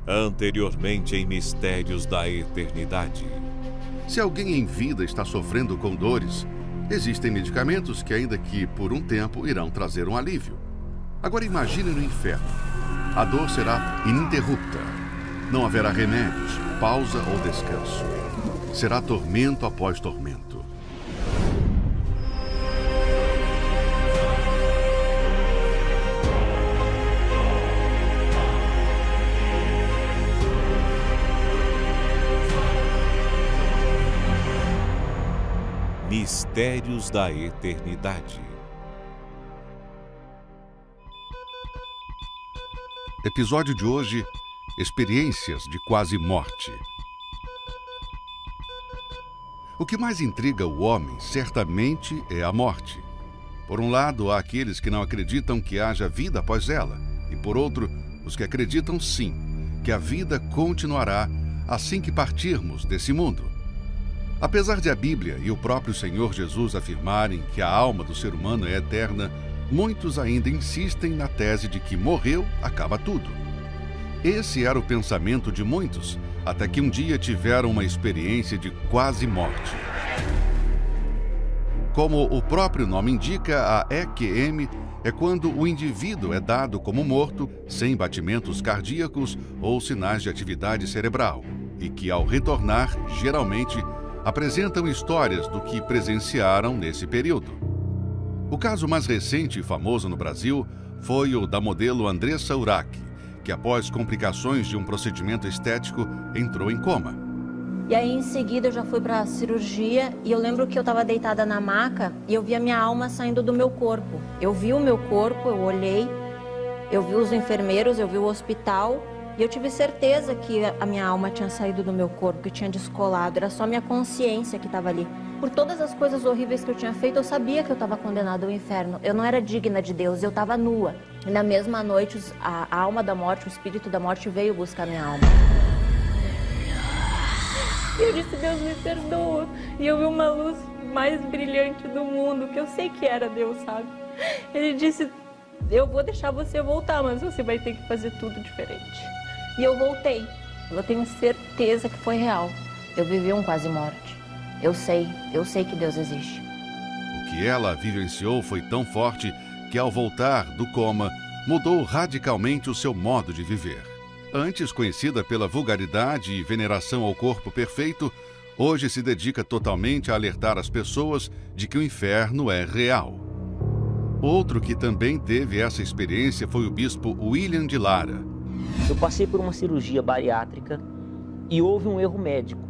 Anteriormente em Mistérios da Eternidade. Se alguém em vida está sofrendo com dores, existem medicamentos que, ainda que por um tempo, irão trazer um alívio. Agora imagine no inferno. A dor será ininterrupta. Não haverá remédios, pausa ou descanso. Será tormento após tormento. Mistérios da Eternidade. Episódio de hoje: Experiências de quase morte. O que mais intriga o homem, certamente, é a morte. Por um lado, há aqueles que não acreditam que haja vida após ela, e por outro, os que acreditam sim, que a vida continuará assim que partirmos desse mundo. Apesar de a Bíblia e o próprio Senhor Jesus afirmarem que a alma do ser humano é eterna, muitos ainda insistem na tese de que morreu, acaba tudo. Esse era o pensamento de muitos, até que um dia tiveram uma experiência de quase morte. Como o próprio nome indica, a EQM é quando o indivíduo é dado como morto, sem batimentos cardíacos ou sinais de atividade cerebral, e que, ao retornar, geralmente, apresentam histórias do que presenciaram nesse período. O caso mais recente e famoso no Brasil foi o da modelo Andressa Urach, que após complicações de um procedimento estético entrou em coma. E aí em seguida eu já fui para a cirurgia e eu lembro que eu estava deitada na maca e eu vi a minha alma saindo do meu corpo. Eu vi o meu corpo, eu olhei, eu vi os enfermeiros, eu vi o hospital. E eu tive certeza que a minha alma tinha saído do meu corpo, que tinha descolado. Era só minha consciência que estava ali. Por todas as coisas horríveis que eu tinha feito, eu sabia que eu estava condenada ao inferno. Eu não era digna de Deus, eu estava nua. E na mesma noite, a alma da morte, o espírito da morte veio buscar minha alma. E eu disse, Deus me perdoa. E eu vi uma luz mais brilhante do mundo, que eu sei que era Deus, sabe? Ele disse, eu vou deixar você voltar, mas você vai ter que fazer tudo diferente. E eu voltei. Eu tenho certeza que foi real. Eu vivi um quase morte. Eu sei que Deus existe. O que ela vivenciou foi tão forte que, ao voltar do coma, mudou radicalmente o seu modo de viver. Antes conhecida pela vulgaridade e veneração ao corpo perfeito, hoje se dedica totalmente a alertar as pessoas de que o inferno é real. Outro que também teve essa experiência foi o bispo William de Lara. Eu passei por uma cirurgia bariátrica e houve um erro médico.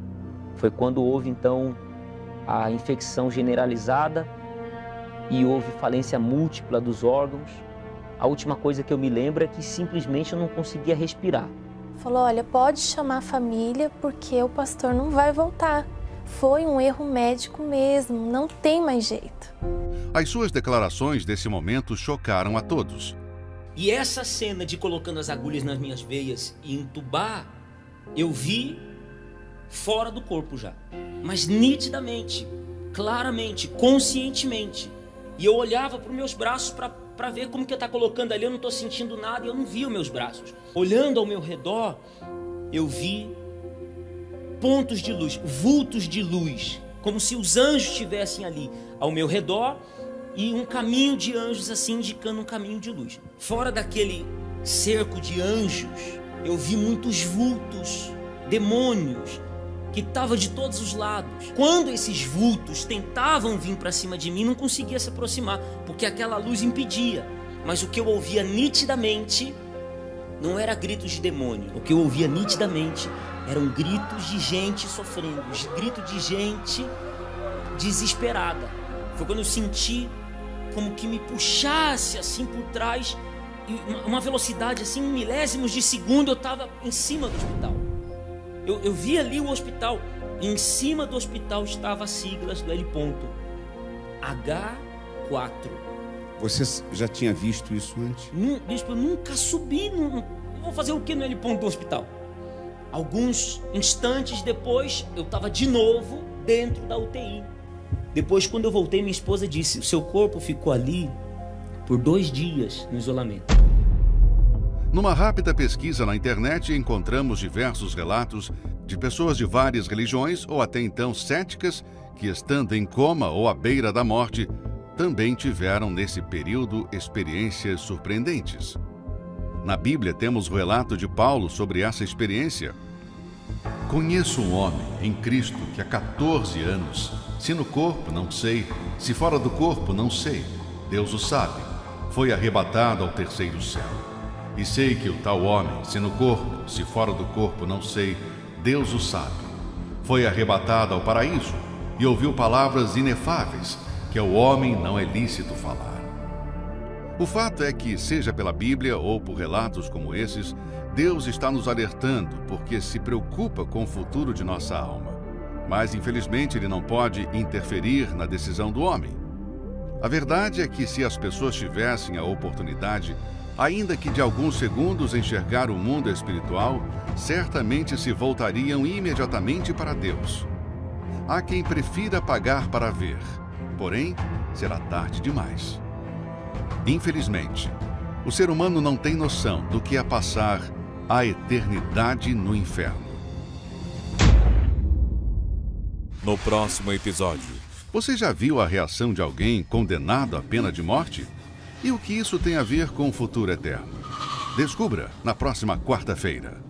Foi quando houve, então, a infecção generalizada e houve falência múltipla dos órgãos. A última coisa que eu me lembro é que simplesmente eu não conseguia respirar. Falou, olha, pode chamar a família porque o pastor não vai voltar. Foi um erro médico mesmo, não tem mais jeito. As suas declarações desse momento chocaram a todos. E essa cena de colocando as agulhas nas minhas veias e entubar, eu vi fora do corpo já. Mas nitidamente, claramente, conscientemente. E eu olhava para os meus braços para ver como que eu estava colocando ali, eu não estou sentindo nada e eu não vi os meus braços. Olhando ao meu redor, eu vi pontos de luz, vultos de luz, como se os anjos estivessem ali ao meu redor. E um caminho de anjos assim indicando um caminho de luz. Fora daquele cerco de anjos, eu vi muitos vultos, demônios, que estavam de todos os lados. Quando esses vultos tentavam vir para cima de mim, não conseguia se aproximar, porque aquela luz impedia. Mas o que eu ouvia nitidamente não era gritos de demônio. O que eu ouvia nitidamente eram gritos de gente sofrendo, gritos de gente desesperada. Foi quando eu senti como que me puxasse assim por trás, e uma velocidade assim, em milésimos de segundo, eu estava em cima do hospital. Eu vi ali o hospital, e em cima do hospital estava as siglas do L. H4. Você já tinha visto isso antes? Bispo, eu nunca subi, eu vou fazer o que no L. do hospital? Alguns instantes depois, eu estava de novo dentro da UTI. Depois, quando eu voltei, minha esposa disse, o seu corpo ficou ali por 2 dias no isolamento. Numa rápida pesquisa na internet, encontramos diversos relatos de pessoas de várias religiões ou até então céticas que, estando em coma ou à beira da morte, também tiveram nesse período experiências surpreendentes. Na Bíblia temos o relato de Paulo sobre essa experiência. Conheço um homem em Cristo que há 14 anos, se no corpo não sei, se fora do corpo não sei, Deus o sabe, foi arrebatado ao terceiro céu. E sei que o tal homem, se no corpo, se fora do corpo não sei, Deus o sabe, foi arrebatado ao paraíso e ouviu palavras inefáveis que ao homem não é lícito falar. O fato é que, seja pela Bíblia ou por relatos como esses, Deus está nos alertando porque se preocupa com o futuro de nossa alma. Mas, infelizmente, Ele não pode interferir na decisão do homem. A verdade é que, se as pessoas tivessem a oportunidade, ainda que de alguns segundos, enxergar o mundo espiritual, certamente se voltariam imediatamente para Deus. Há quem prefira pagar para ver, porém, será tarde demais. Infelizmente, o ser humano não tem noção do que é passar a eternidade no inferno. No próximo episódio. Você já viu a reação de alguém condenado à pena de morte? E o que isso tem a ver com o futuro eterno? Descubra na próxima quarta-feira.